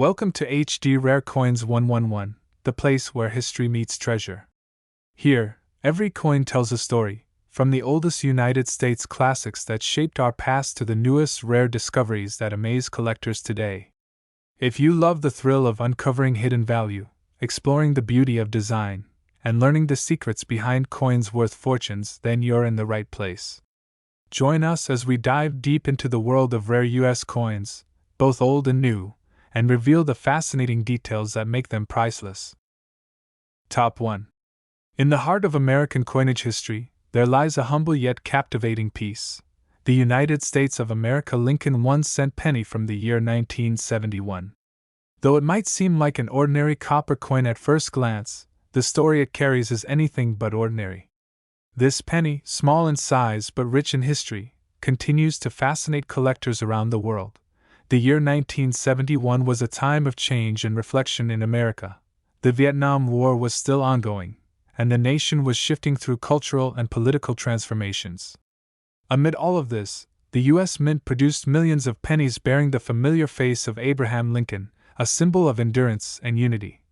Welcome to HD Rare Coins111, the place where history meets treasure. Here, every coin tells a story, from the oldest United States classics that shaped our past to the newest rare discoveries that amaze collectors today. If you love the thrill of uncovering hidden value, exploring the beauty of design, and learning the secrets behind coins worth fortunes, then you're in the right place. Join us as we dive deep into the world of rare U.S. coins, both old and new, and reveal the fascinating details that make them priceless. Top 1. In the heart of American coinage history, there lies a humble yet captivating piece: the United States of America Lincoln 1-cent penny from the year 1971. Though it might seem like an ordinary copper coin at first glance, the story it carries is anything but ordinary. This penny, small in size but rich in history, continues to fascinate collectors around the world. The year 1971 was a time of change and reflection in America. The Vietnam War was still ongoing, and the nation was shifting through cultural and political transformations. Amid all of this, the U.S. Mint produced millions of pennies bearing the familiar face of Abraham Lincoln, a symbol of endurance and unity.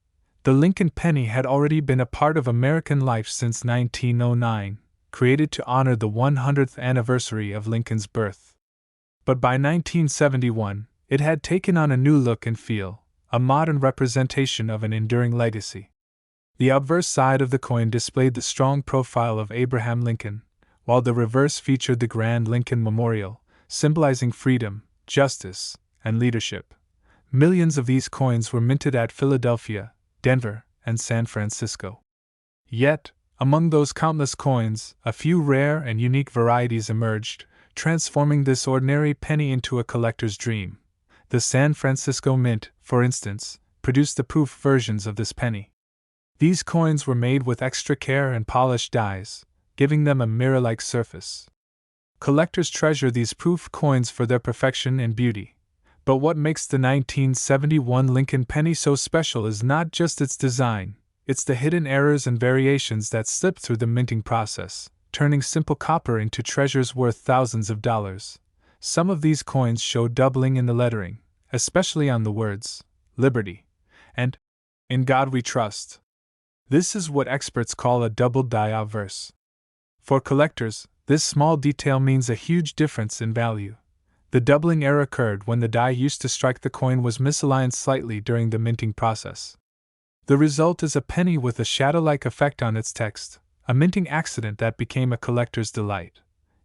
The Lincoln penny had already been a part of American life since 1909, created to honor the 100th anniversary of Lincoln's birth. But by 1971, it had taken on a new look and feel, a modern representation of an enduring legacy. The obverse side of the coin displayed the strong profile of Abraham Lincoln, while the reverse featured the Grand Lincoln Memorial, symbolizing freedom, justice, and leadership. Millions of these coins were minted at Philadelphia, Denver, and San Francisco. Yet, among those countless coins, a few rare and unique varieties emerged, transforming this ordinary penny into a collector's dream. The San Francisco Mint, for instance, produced the proof versions of this penny. These coins were made with extra care and polished dies, giving them a mirror-like surface. Collectors treasure these proof coins for their perfection and beauty. But what makes the 1971 Lincoln penny so special is not just its design, it's the hidden errors and variations that slip through the minting process, turning simple copper into treasures worth thousands of dollars. Some of these coins show doubling in the lettering, especially on the words, Liberty, and In God We Trust. This is what experts call a double die obverse. For collectors, this small detail means a huge difference in value. The doubling error occurred when the die used to strike the coin was misaligned slightly during the minting process. The result is a penny with a shadow-like effect on its text, a minting accident that became a collector's delight.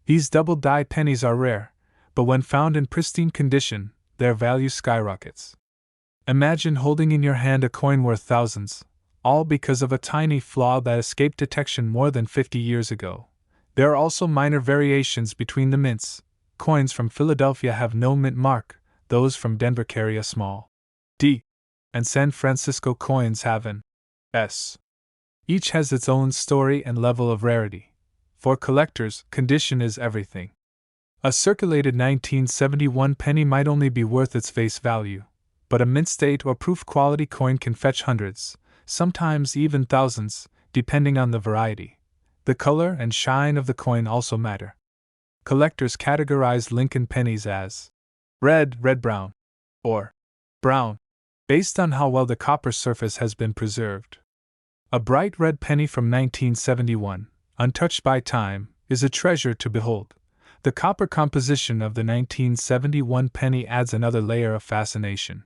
These double die pennies are rare, but when found in pristine condition, their value skyrockets. Imagine holding in your hand a coin worth thousands, all because of a tiny flaw that escaped detection more than 50 years ago. There are also minor variations between the mints. Coins from Philadelphia have no mint mark, those from Denver carry a small D, and San Francisco coins have an S. Each has its own story and level of rarity. For collectors, condition is everything. A circulated 1971 penny might only be worth its face value, but a mint state or proof quality coin can fetch hundreds, sometimes even thousands, depending on the variety. The color and shine of the coin also matter. Collectors categorize Lincoln pennies as red-brown, or brown, based on how well the copper surface has been preserved. A bright red penny from 1971, untouched by time, is a treasure to behold. The copper composition of the 1971 penny adds another layer of fascination.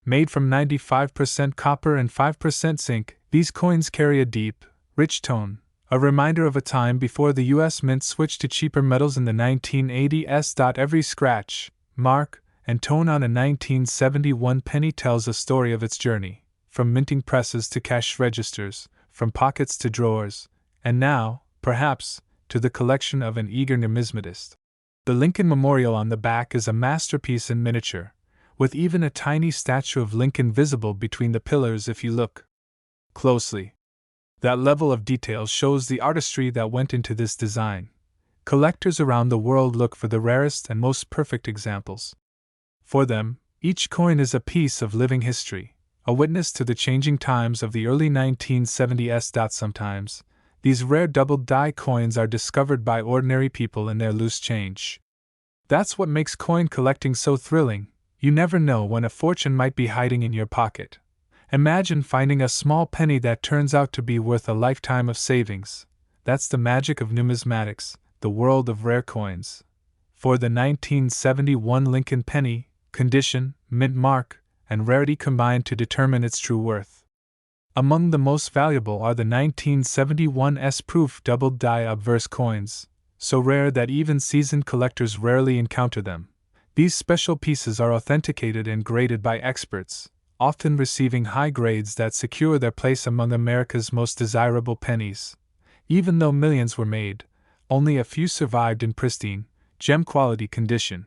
Made from 95% copper and 5% zinc, these coins carry a deep, rich tone, a reminder of a time before the U.S. Mint switched to cheaper metals in the 1980s. Every scratch, mark, and tone on a 1971 penny tells a story of its journey, from minting presses to cash registers, from pockets to drawers, and now, perhaps, to the collection of an eager numismatist. The Lincoln Memorial on the back is a masterpiece in miniature, with even a tiny statue of Lincoln visible between the pillars if you look closely. That level of detail shows the artistry that went into this design. Collectors around the world look for the rarest and most perfect examples. For them, each coin is a piece of living history, a witness to the changing times of the early 1970s. Sometimes, these rare double die coins are discovered by ordinary people in their loose change. That's what makes coin collecting so thrilling. You never know when a fortune might be hiding in your pocket. Imagine finding a small penny that turns out to be worth a lifetime of savings. That's the magic of numismatics, the world of rare coins. For the 1971 Lincoln penny, condition, mint mark, and rarity combine to determine its true worth. Among the most valuable are the 1971 S-proof doubled die obverse coins, so rare that even seasoned collectors rarely encounter them. These special pieces are authenticated and graded by experts, often receiving high grades that secure their place among America's most desirable pennies. Even though millions were made, only a few survived in pristine, gem-quality condition.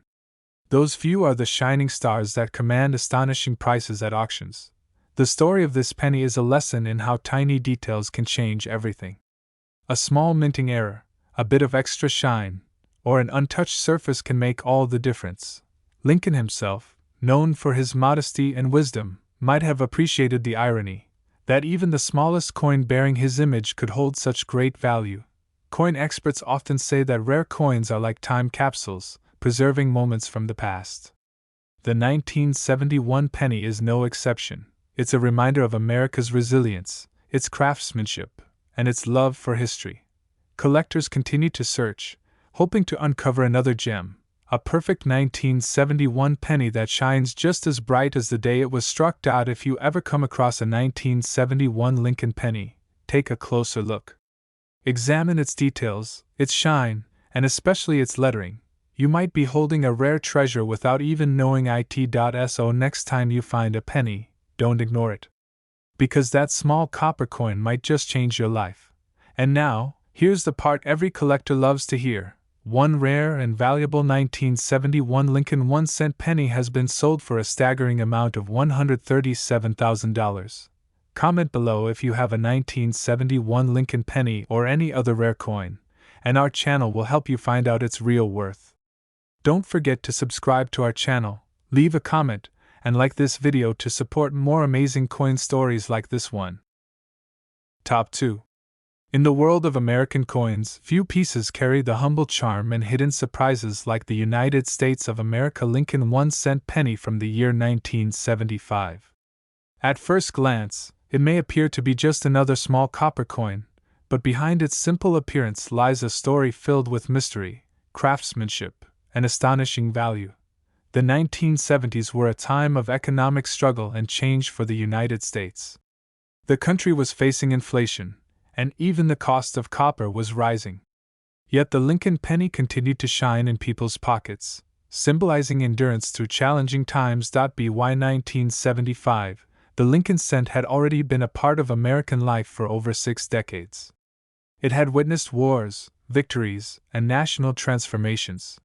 Those few are the shining stars that command astonishing prices at auctions. The story of this penny is a lesson in how tiny details can change everything. A small minting error, a bit of extra shine, or an untouched surface can make all the difference. Lincoln himself, known for his modesty and wisdom, might have appreciated the irony that even the smallest coin bearing his image could hold such great value. Coin experts often say that rare coins are like time capsules, preserving moments from the past. The 1971 penny is no exception. It's a reminder of America's resilience, its craftsmanship, and its love for history. Collectors continue to search, hoping to uncover another gem, a perfect 1971 penny that shines just as bright as the day it was struck out. If you ever come across a 1971 Lincoln penny, take a closer look. Examine its details, its shine, and especially its lettering. You might be holding a rare treasure without even knowing it. So next time you find a penny, don't ignore it. Because that small copper coin might just change your life. And now, here's the part every collector loves to hear. One rare and valuable 1971 Lincoln 1-cent penny has been sold for a staggering amount of $137,000. Comment below if you have a 1971 Lincoln penny or any other rare coin, and our channel will help you find out its real worth. Don't forget to subscribe to our channel, leave a comment, and like this video to support more amazing coin stories like this one. Top 2. In the world of American coins, few pieces carry the humble charm and hidden surprises like the United States of America Lincoln 1-cent penny from the year 1975. At first glance, it may appear to be just another small copper coin, but behind its simple appearance lies a story filled with mystery, craftsmanship, and astonishing value. The 1970s were a time of economic struggle and change for the United States. The country was facing inflation, and even the cost of copper was rising. Yet the Lincoln penny continued to shine in people's pockets, symbolizing endurance through challenging times. By 1975, the Lincoln cent had already been a part of American life for over 6 decades. It had witnessed wars, victories, and national transformations.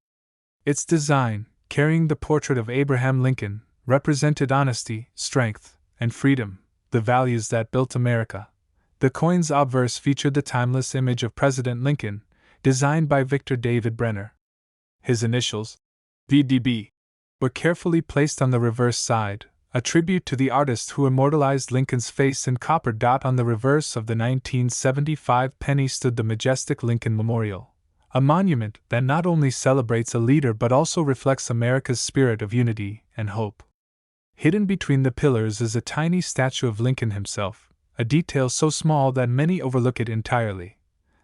Its design, carrying the portrait of Abraham Lincoln, represented honesty, strength, and freedom, the values that built America. The coin's obverse featured the timeless image of President Lincoln, designed by Victor David Brenner. His initials, VDB, were carefully placed on the reverse side, a tribute to the artist who immortalized Lincoln's face in copper. On the reverse of the 1975 penny stood the majestic Lincoln Memorial, a monument that not only celebrates a leader but also reflects America's spirit of unity and hope. Hidden between the pillars is a tiny statue of Lincoln himself, a detail so small that many overlook it entirely.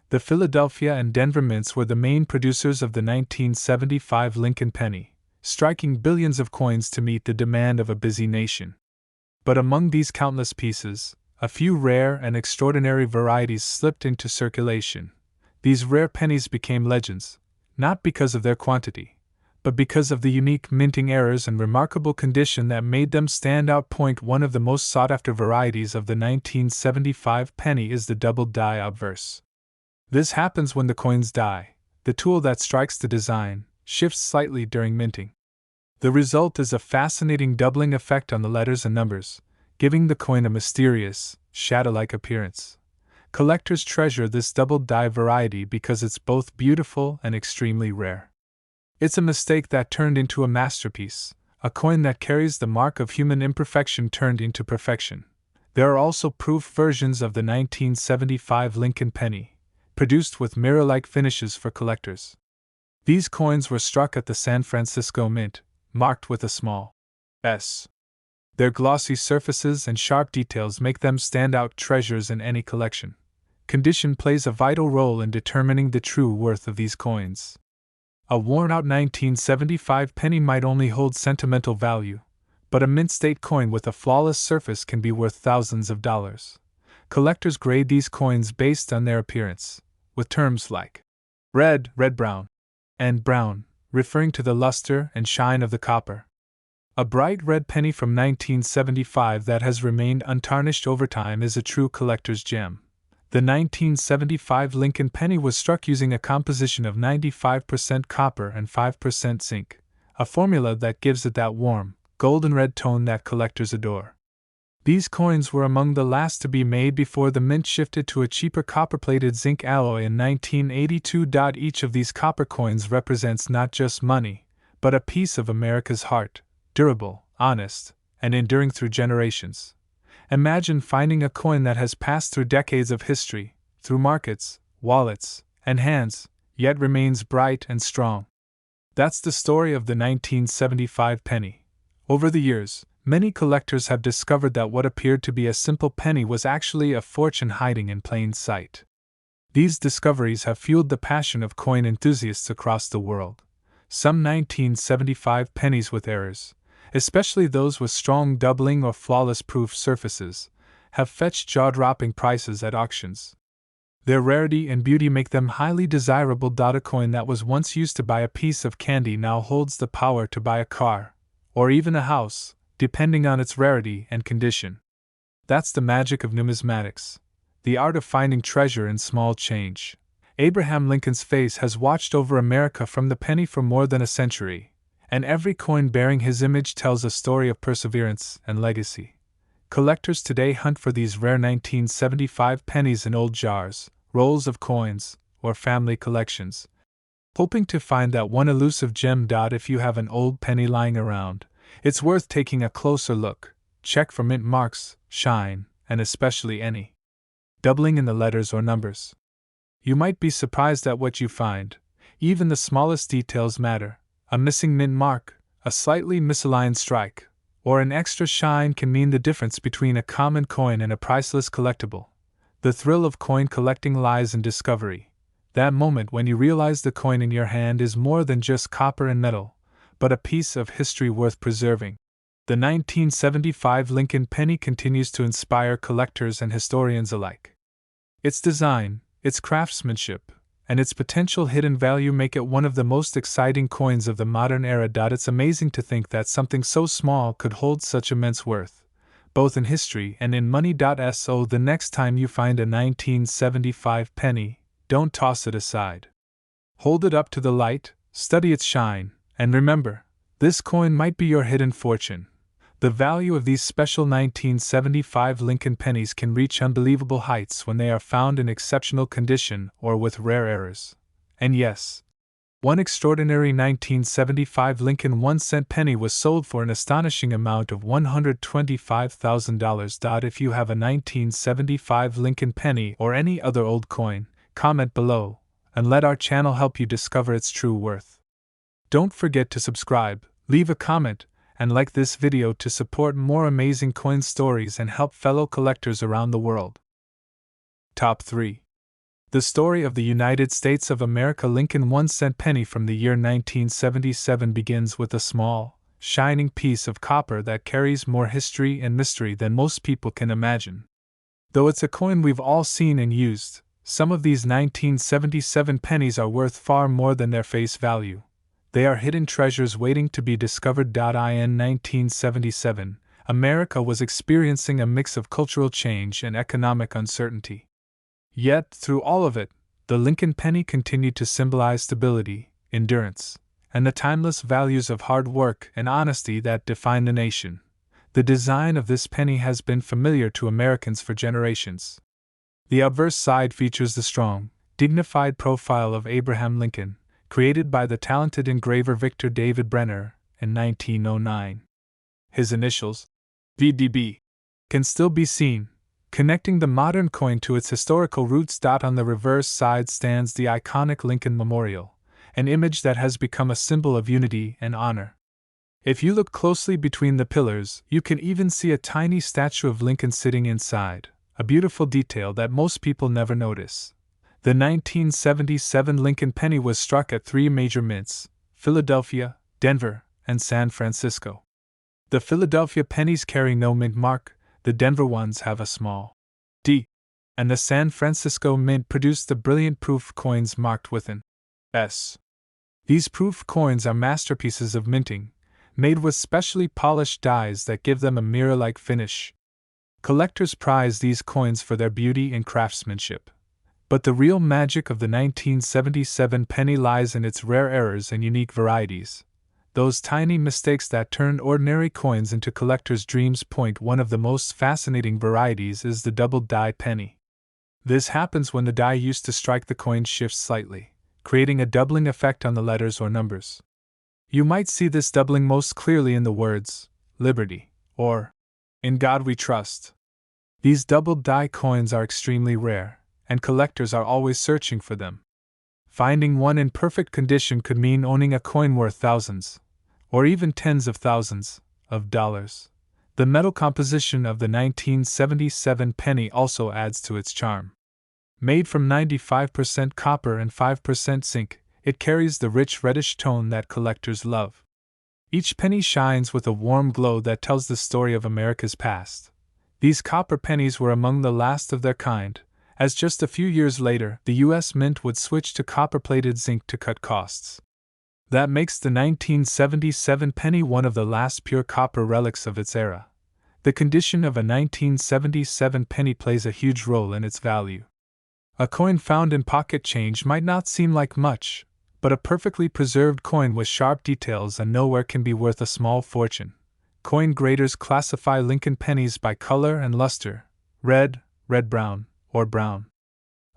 The Philadelphia and Denver mints were the main producers of the 1975 Lincoln penny, striking billions of coins to meet the demand of a busy nation. But among these countless pieces, a few rare and extraordinary varieties slipped into circulation. These rare pennies became legends, not because of their quantity, but because of the unique minting errors and remarkable condition that made them stand out. One of the most sought-after varieties of the 1975 penny is the doubled die obverse. This happens when the coin's die, the tool that strikes the design, shifts slightly during minting. The result is a fascinating doubling effect on the letters and numbers, giving the coin a mysterious, shadow-like appearance. Collectors treasure this doubled die variety because it's both beautiful and extremely rare. It's a mistake that turned into a masterpiece, a coin that carries the mark of human imperfection turned into perfection. There are also proof versions of the 1975 Lincoln penny, produced with mirror-like finishes for collectors. These coins were struck at the San Francisco Mint, marked with a small Their glossy surfaces and sharp details make them standout treasures in any collection. Condition plays a vital role in determining the true worth of these coins. A worn-out 1975 penny might only hold sentimental value, but a mint-state coin with a flawless surface can be worth thousands of dollars. Collectors grade these coins based on their appearance, with terms like red, red-brown, and brown, referring to the luster and shine of the copper. A bright red penny from 1975 that has remained untarnished over time is a true collector's gem. The 1975 Lincoln penny was struck using a composition of 95% copper and 5% zinc, a formula that gives it that warm, golden red tone that collectors adore. These coins were among the last to be made before the mint shifted to a cheaper copper-plated zinc alloy in 1982. Each of these copper coins represents not just money, but a piece of America's heart, durable, honest, and enduring through generations. Imagine finding a coin that has passed through decades of history, through markets, wallets, and hands, yet remains bright and strong. That's the story of the 1975 penny. Over the years, many collectors have discovered that what appeared to be a simple penny was actually a fortune hiding in plain sight. These discoveries have fueled the passion of coin enthusiasts across the world. Some 1975 pennies with errors, especially those with strong doubling or flawless proof surfaces, have fetched jaw-dropping prices at auctions. Their rarity and beauty make them highly desirable. A coin that was once used to buy a piece of candy now holds the power to buy a car, or even a house, depending on its rarity and condition. That's the magic of numismatics, the art of finding treasure in small change. Abraham Lincoln's face has watched over America from the penny for more than a century, and every coin bearing his image tells a story of perseverance and legacy. Collectors today hunt for these rare 1975 pennies in old jars, rolls of coins, or family collections, hoping to find that one elusive gem. If you have an old penny lying around, it's worth taking a closer look. Check for mint marks, shine, and especially any doubling in the letters or numbers. You might be surprised at what you find. Even the smallest details matter. A missing mint mark, a slightly misaligned strike, or an extra shine can mean the difference between a common coin and a priceless collectible. The thrill of coin collecting lies in discovery. That moment when you realize the coin in your hand is more than just copper and metal, but a piece of history worth preserving. The 1975 Lincoln penny continues to inspire collectors and historians alike. Its design, its craftsmanship, and its potential hidden value make it one of the most exciting coins of the modern era. It's amazing to think that something so small could hold such immense worth, both in history and in money. So the next time you find a 1975 penny, don't toss it aside. Hold it up to the light, study its shine, and remember, this coin might be your hidden fortune. The value of these special 1975 Lincoln pennies can reach unbelievable heights when they are found in exceptional condition or with rare errors. And yes, one extraordinary 1975 Lincoln 1-cent penny was sold for an astonishing amount of $125,000. If you have a 1975 Lincoln penny or any other old coin, comment below, and let our channel help you discover its true worth. Don't forget to subscribe, leave a comment, and like this video to support more amazing coin stories and help fellow collectors around the world. Top 3. The story of the United States of America Lincoln 1-cent penny from the year 1977 begins with a small, shining piece of copper that carries more history and mystery than most people can imagine. Though it's a coin we've all seen and used, some of these 1977 pennies are worth far more than their face value. They are hidden treasures waiting to be discovered. In 1977, America was experiencing a mix of cultural change and economic uncertainty. Yet, through all of it, the Lincoln penny continued to symbolize stability, endurance, and the timeless values of hard work and honesty that define the nation. The design of this penny has been familiar to Americans for generations. The obverse side features the strong, dignified profile of Abraham Lincoln, created by the talented engraver Victor David Brenner in 1909. His initials, VDB, can still be seen, connecting the modern coin to its historical roots. On the reverse side stands the iconic Lincoln Memorial, an image that has become a symbol of unity and honor. If you look closely between the pillars, you can even see a tiny statue of Lincoln sitting inside, a beautiful detail that most people never notice. The 1977 Lincoln penny was struck at three major mints: Philadelphia, Denver, and San Francisco. The Philadelphia pennies carry no mint mark, the Denver ones have a small D, and the San Francisco mint produced the brilliant proof coins marked with an S. These proof coins are masterpieces of minting, made with specially polished dies that give them a mirror-like finish. Collectors prize these coins for their beauty and craftsmanship. But the real magic of the 1977 penny lies in its rare errors and unique varieties. Those tiny mistakes that turn ordinary coins into collectors' dreams. One of the most fascinating varieties is the doubled die penny. This happens when the die used to strike the coin shifts slightly, creating a doubling effect on the letters or numbers. You might see this doubling most clearly in the words, Liberty, or In God We Trust. These doubled die coins are extremely rare, and collectors are always searching for them. Finding one in perfect condition could mean owning a coin worth thousands, or even tens of thousands, of dollars. The metal composition of the 1977 penny also adds to its charm. Made from 95% copper and 5% zinc, it carries the rich reddish tone that collectors love. Each penny shines with a warm glow that tells the story of America's past. These copper pennies were among the last of their kind, as just a few years later the U.S. Mint would switch to copper-plated zinc to cut costs. That makes the 1977 penny one of the last pure copper relics of its era. The condition of a 1977 penny plays a huge role in its value. A coin found in pocket change might not seem like much, but a perfectly preserved coin with sharp details and nowhere can be worth a small fortune. Coin graders classify Lincoln pennies by color and luster: red, red-brown, or brown.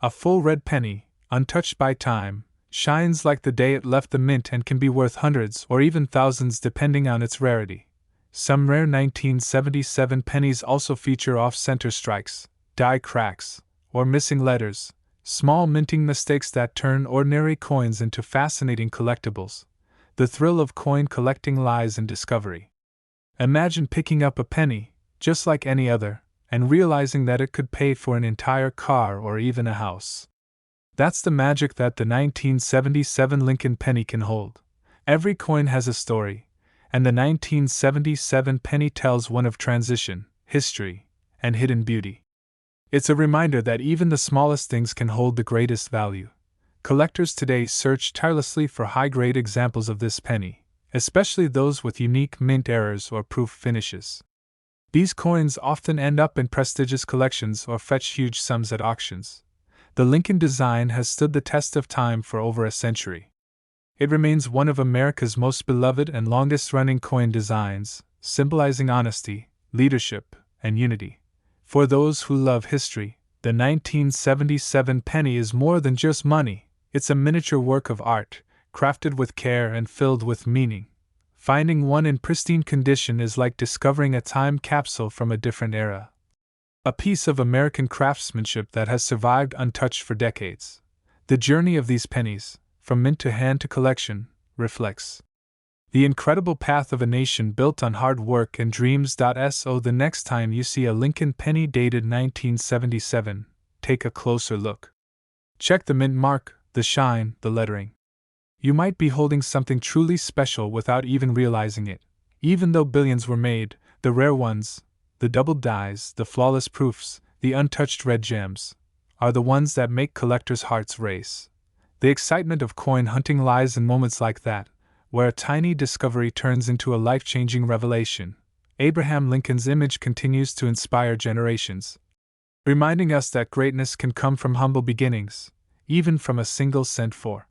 A full red penny, untouched by time, shines like the day it left the mint and can be worth hundreds or even thousands depending on its rarity. Some rare 1977 pennies also feature off-center strikes, die cracks, or missing letters, small minting mistakes that turn ordinary coins into fascinating collectibles. The thrill of coin collecting lies in discovery. Imagine picking up a penny, just like any other, and realizing that it could pay for an entire car or even a house. That's the magic that the 1977 Lincoln penny can hold. Every coin has a story, and the 1977 penny tells one of transition, history, and hidden beauty. It's a reminder that even the smallest things can hold the greatest value. Collectors today search tirelessly for high-grade examples of this penny, especially those with unique mint errors or proof finishes. These coins often end up in prestigious collections or fetch huge sums at auctions. The Lincoln design has stood the test of time for over a century. It remains one of America's most beloved and longest-running coin designs, symbolizing honesty, leadership, and unity. For those who love history, the 1977 penny is more than just money. It's a miniature work of art, crafted with care and filled with meaning. Finding one in pristine condition is like discovering a time capsule from a different era. A piece of American craftsmanship that has survived untouched for decades. The journey of these pennies, from mint to hand to collection, reflects the incredible path of a nation built on hard work and dreams. So the next time you see a Lincoln penny dated 1977, take a closer look. Check the mint mark, the shine, the lettering. You might be holding something truly special without even realizing it. Even though billions were made, the rare ones, the doubled dies, the flawless proofs, the untouched red gems, are the ones that make collectors' hearts race. The excitement of coin hunting lies in moments like that, where a tiny discovery turns into a life-changing revelation. Abraham Lincoln's image continues to inspire generations, reminding us that greatness can come from humble beginnings, even from a single cent. For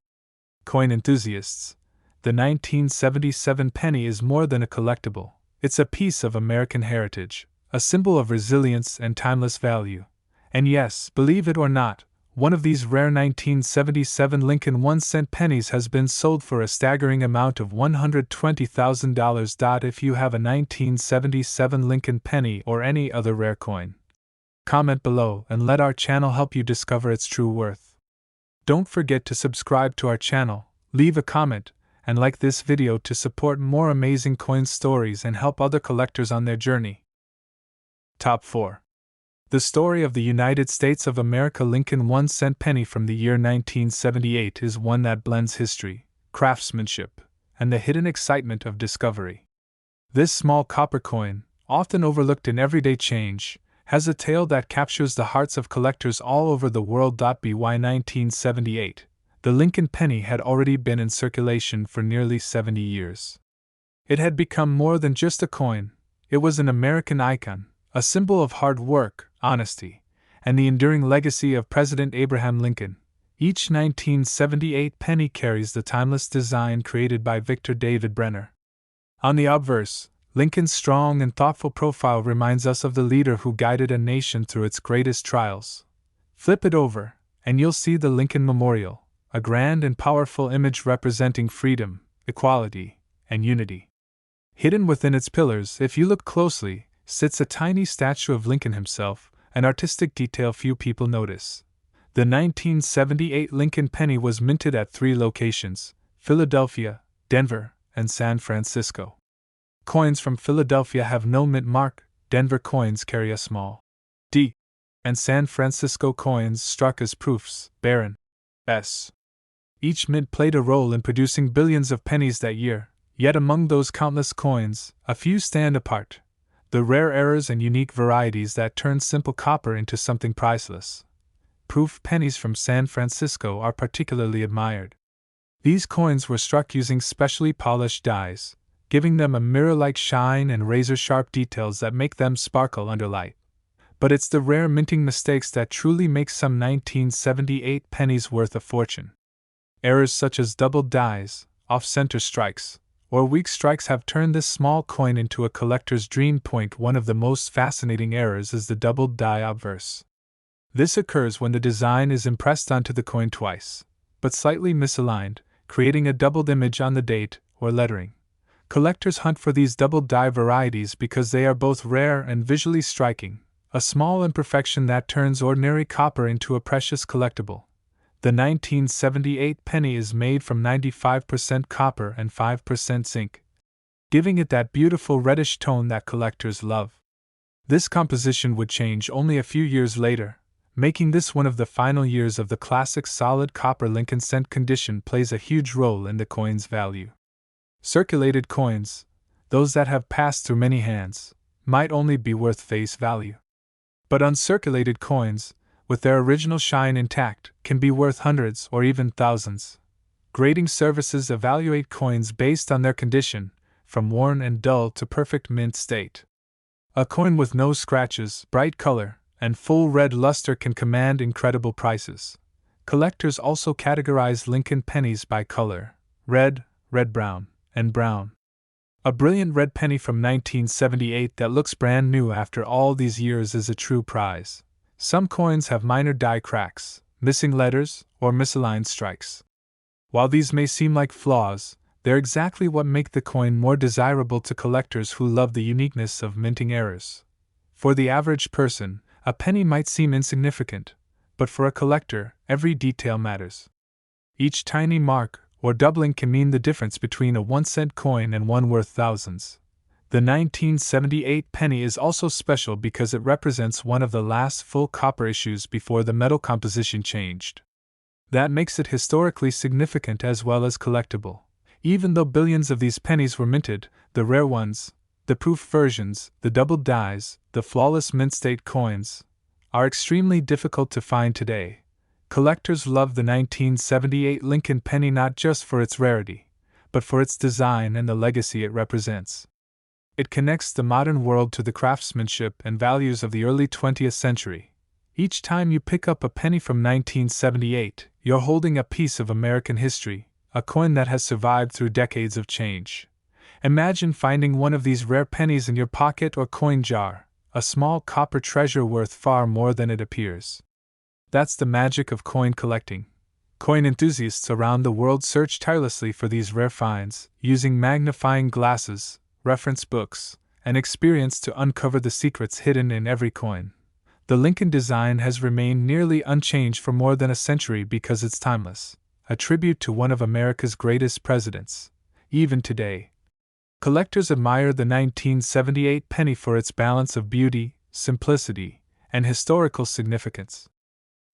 coin enthusiasts, the 1977 penny is more than a collectible. It's a piece of American heritage, a symbol of resilience and timeless value. And yes, believe it or not, one of these rare 1977 Lincoln 1-cent pennies has been sold for a staggering amount of $120,000. If you have a 1977 Lincoln penny or any other rare coin, comment below and let our channel help you discover its true worth. Don't forget to subscribe to our channel, leave a comment, and like this video to support more amazing coin stories and help other collectors on their journey. Top 4. The story of the United States of America Lincoln 1-cent penny from the year 1978 is one that blends history, craftsmanship, and the hidden excitement of discovery. This small copper coin, often overlooked in everyday change, has a tale that captures the hearts of collectors all over the world. By 1978, the Lincoln penny had already been in circulation for nearly 70 years. It had become more than just a coin, it was an American icon, a symbol of hard work, honesty, and the enduring legacy of President Abraham Lincoln. Each 1978 penny carries the timeless design created by Victor David Brenner. On the obverse, Lincoln's strong and thoughtful profile reminds us of the leader who guided a nation through its greatest trials. Flip it over, and you'll see the Lincoln Memorial, a grand and powerful image representing freedom, equality, and unity. Hidden within its pillars, if you look closely, sits a tiny statue of Lincoln himself, an artistic detail few people notice. The 1978 Lincoln penny was minted at 3 locations: Philadelphia, Denver, and San Francisco. Coins from Philadelphia have no mint mark, Denver coins carry a small D, and San Francisco coins struck as proofs bear an S. Each mint played a role in producing billions of pennies that year, yet among those countless coins, a few stand apart. The rare errors and unique varieties that turn simple copper into something priceless. Proof pennies from San Francisco are particularly admired. These coins were struck using specially polished dies, giving them a mirror-like shine and razor-sharp details that make them sparkle under light. But it's the rare minting mistakes that truly make some 1978 pennies worth a fortune. Errors such as doubled dies, off-center strikes, or weak strikes have turned this small coin into a collector's dream. One of the most fascinating errors is the doubled die obverse. This occurs when the design is impressed onto the coin twice, but slightly misaligned, creating a doubled image on the date or lettering. Collectors hunt for these doubled die varieties because they are both rare and visually striking, a small imperfection that turns ordinary copper into a precious collectible. The 1978 penny is made from 95% copper and 5% zinc, giving it that beautiful reddish tone that collectors love. This composition would change only a few years later, making this one of the final years of the classic solid copper. Lincoln cent condition plays a huge role in the coin's value. Circulated coins, those that have passed through many hands, might only be worth face value. But uncirculated coins, with their original shine intact, can be worth hundreds or even thousands. Grading services evaluate coins based on their condition, from worn and dull to perfect mint state. A coin with no scratches, bright color, and full red luster can command incredible prices. Collectors also categorize Lincoln pennies by color: red, red-brown, and brown. A brilliant red penny from 1978 that looks brand new after all these years is a true prize. Some coins have minor die cracks, missing letters, or misaligned strikes. While these may seem like flaws, they're exactly what make the coin more desirable to collectors who love the uniqueness of minting errors. For the average person, a penny might seem insignificant, but for a collector, every detail matters. Each tiny mark or doubling can mean the difference between a 1-cent coin and one worth thousands. The 1978 penny is also special because it represents one of the last full copper issues before the metal composition changed. That makes it historically significant as well as collectible. Even though billions of these pennies were minted, the rare ones, the proof versions, the doubled dies, the flawless mint state coins, are extremely difficult to find today. Collectors love the 1978 Lincoln penny not just for its rarity, but for its design and the legacy it represents. It connects the modern world to the craftsmanship and values of the early 20th century. Each time you pick up a penny from 1978, you're holding a piece of American history, a coin that has survived through decades of change. Imagine finding one of these rare pennies in your pocket or coin jar, a small copper treasure worth far more than it appears. That's the magic of coin collecting. Coin enthusiasts around the world search tirelessly for these rare finds, using magnifying glasses, reference books, and experience to uncover the secrets hidden in every coin. The Lincoln design has remained nearly unchanged for more than a century because it's timeless, a tribute to one of America's greatest presidents, even today. Collectors admire the 1978 penny for its balance of beauty, simplicity, and historical significance.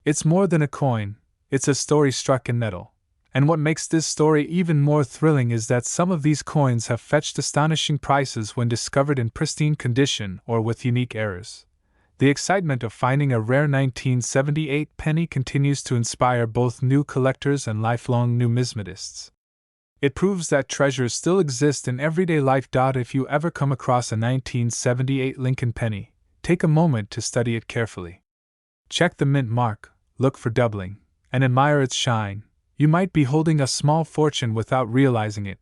It's more than a coin, it's a story struck in metal. And what makes this story even more thrilling is that some of these coins have fetched astonishing prices when discovered in pristine condition or with unique errors. The excitement of finding a rare 1978 penny continues to inspire both new collectors and lifelong numismatists. It proves that treasures still exist in everyday life. If you ever come across a 1978 Lincoln penny, take a moment to study it carefully. Check the mint mark, look for doubling, and admire its shine. You might be holding a small fortune without realizing it.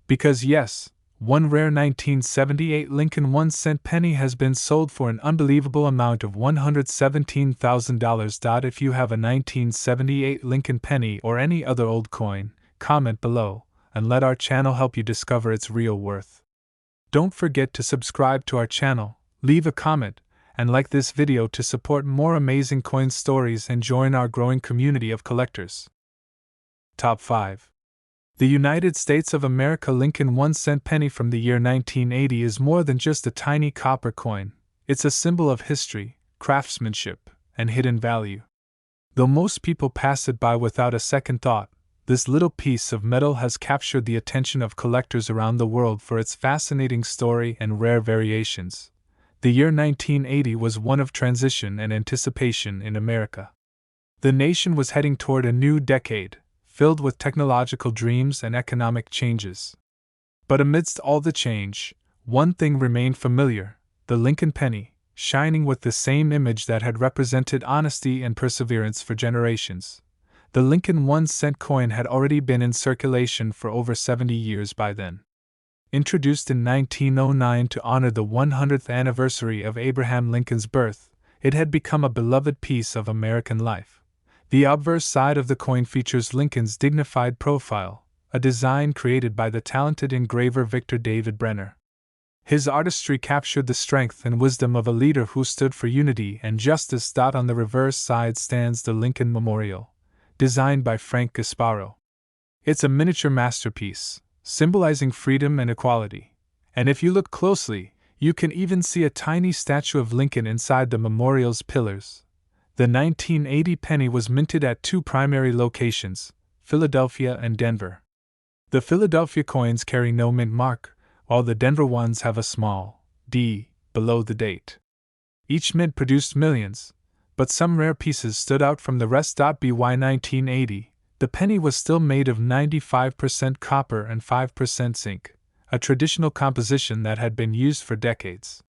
Because yes, one rare 1978 Lincoln 1-cent penny has been sold for an unbelievable amount of $117,000. If you have a 1978 Lincoln penny or any other old coin, comment below, and let our channel help you discover its real worth. Don't forget to subscribe to our channel, leave a comment, and like this video to support more amazing coin stories and join our growing community of collectors. Top 5. The United States of America Lincoln 1-cent penny from the year 1980 is more than just a tiny copper coin. It's a symbol of history, craftsmanship, and hidden value. Though most people pass it by without a second thought, this little piece of metal has captured the attention of collectors around the world for its fascinating story and rare variations. The year 1980 was one of transition and anticipation in America. The nation was heading toward a new decade, filled with technological dreams and economic changes. But amidst all the change, one thing remained familiar: the Lincoln penny, shining with the same image that had represented honesty and perseverance for generations. The Lincoln 1-cent coin had already been in circulation for over 70 years by then. Introduced in 1909 to honor the 100th anniversary of Abraham Lincoln's birth, it had become a beloved piece of American life. The obverse side of the coin features Lincoln's dignified profile, a design created by the talented engraver Victor David Brenner. His artistry captured the strength and wisdom of a leader who stood for unity and justice. On the reverse side stands the Lincoln Memorial, designed by Frank Gasparo. It's a miniature masterpiece, symbolizing freedom and equality. And if you look closely, you can even see a tiny statue of Lincoln inside the memorial's pillars. The 1980 penny was minted at two primary locations, Philadelphia and Denver. The Philadelphia coins carry no mint mark, while the Denver ones have a small D below the date. Each mint produced millions, but some rare pieces stood out from the rest. By 1980, the penny was still made of 95% copper and 5% zinc, a traditional composition that had been used for decades.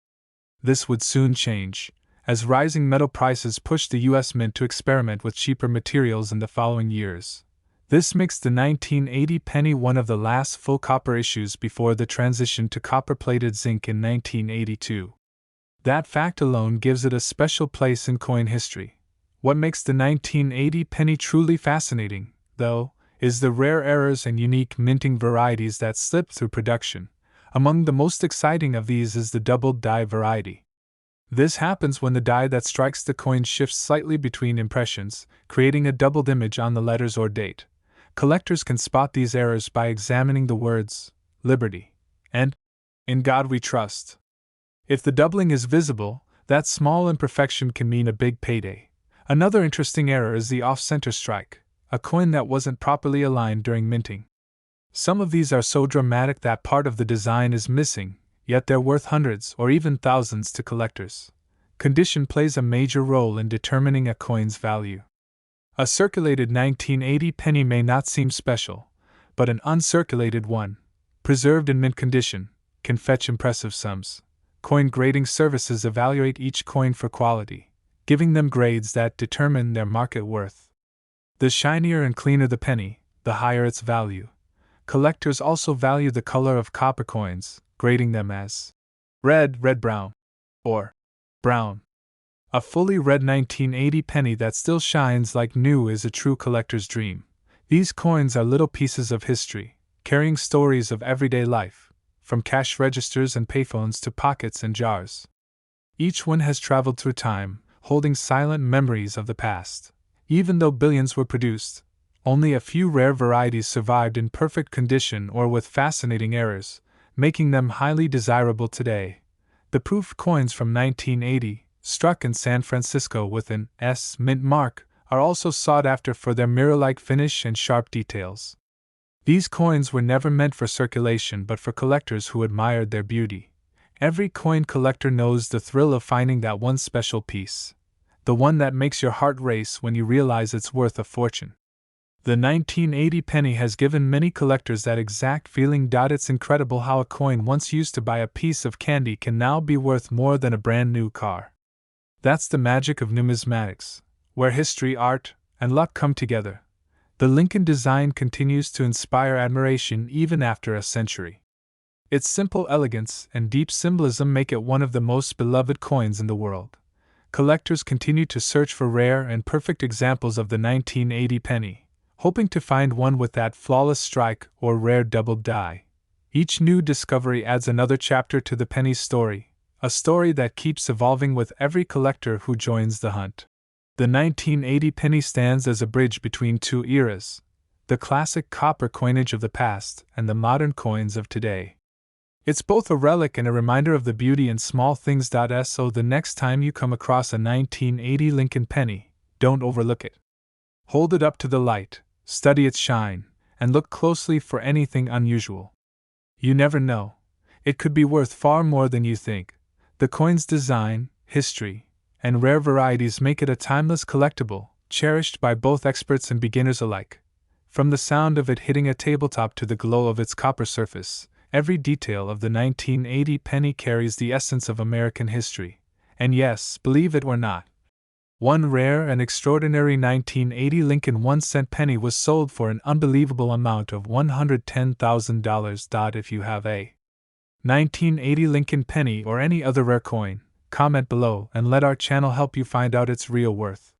This would soon change, as rising metal prices pushed the U.S. Mint to experiment with cheaper materials in the following years. This makes the 1980 penny one of the last full copper issues before the transition to copper-plated zinc in 1982. That fact alone gives it a special place in coin history. What makes the 1980 penny truly fascinating, though, is the rare errors and unique minting varieties that slip through production. Among the most exciting of these is the doubled die variety. This happens when the die that strikes the coin shifts slightly between impressions, creating a doubled image on the letters or date. Collectors can spot these errors by examining the words, "Liberty," and "In God We Trust." If the doubling is visible, that small imperfection can mean a big payday. Another interesting error is the off-center strike, a coin that wasn't properly aligned during minting. Some of these are so dramatic that part of the design is missing, yet they're worth hundreds or even thousands to collectors. Condition plays a major role in determining a coin's value. A circulated 1980 penny may not seem special, but an uncirculated one, preserved in mint condition, can fetch impressive sums. Coin grading services evaluate each coin for quality, giving them grades that determine their market worth. The shinier and cleaner the penny, the higher its value. Collectors also value the color of copper coins, grading them as red-brown, or brown. A fully red 1980 penny that still shines like new is a true collector's dream. These coins are little pieces of history, carrying stories of everyday life, from cash registers and payphones to pockets and jars. Each one has traveled through time, holding silent memories of the past. Even though billions were produced, Only a few rare varieties survived in perfect condition or with fascinating errors, making them highly desirable today. The proof coins from 1980, struck in San Francisco with an S mint mark, are also sought after for their mirror-like finish and sharp details. These coins were never meant for circulation but for collectors who admired their beauty. Every coin collector knows the thrill of finding that one special piece, the one that makes your heart race when you realize it's worth a fortune. The 1980 penny has given many collectors that exact feeling. It's incredible how a coin once used to buy a piece of candy can now be worth more than a brand new car. That's the magic of numismatics, where history, art, and luck come together. The Lincoln design continues to inspire admiration even after a century. Its simple elegance and deep symbolism make it one of the most beloved coins in the world. Collectors continue to search for rare and perfect examples of the 1980 penny, hoping to find one with that flawless strike or rare double die. Each new discovery adds another chapter to the penny's story, a story that keeps evolving with every collector who joins the hunt. The 1980 penny stands as a bridge between two eras, the classic copper coinage of the past and the modern coins of today. It's both a relic and a reminder of the beauty in small things. So the next time you come across a 1980 Lincoln penny, don't overlook it. Hold it up to the light, study its shine, and look closely for anything unusual. You never know. It could be worth far more than you think. The coin's design, history, and rare varieties make it a timeless collectible, cherished by both experts and beginners alike. From the sound of it hitting a tabletop to the glow of its copper surface, every detail of the 1980 penny carries the essence of American history. And yes, believe it or not, one rare and extraordinary 1980 Lincoln 1-cent penny was sold for an unbelievable amount of $110,000. If you have a 1980 Lincoln penny or any other rare coin, comment below and let our channel help you find out its real worth.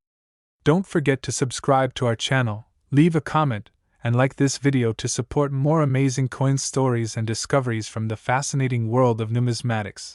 Don't forget to subscribe to our channel, leave a comment, and like this video to support more amazing coin stories and discoveries from the fascinating world of numismatics.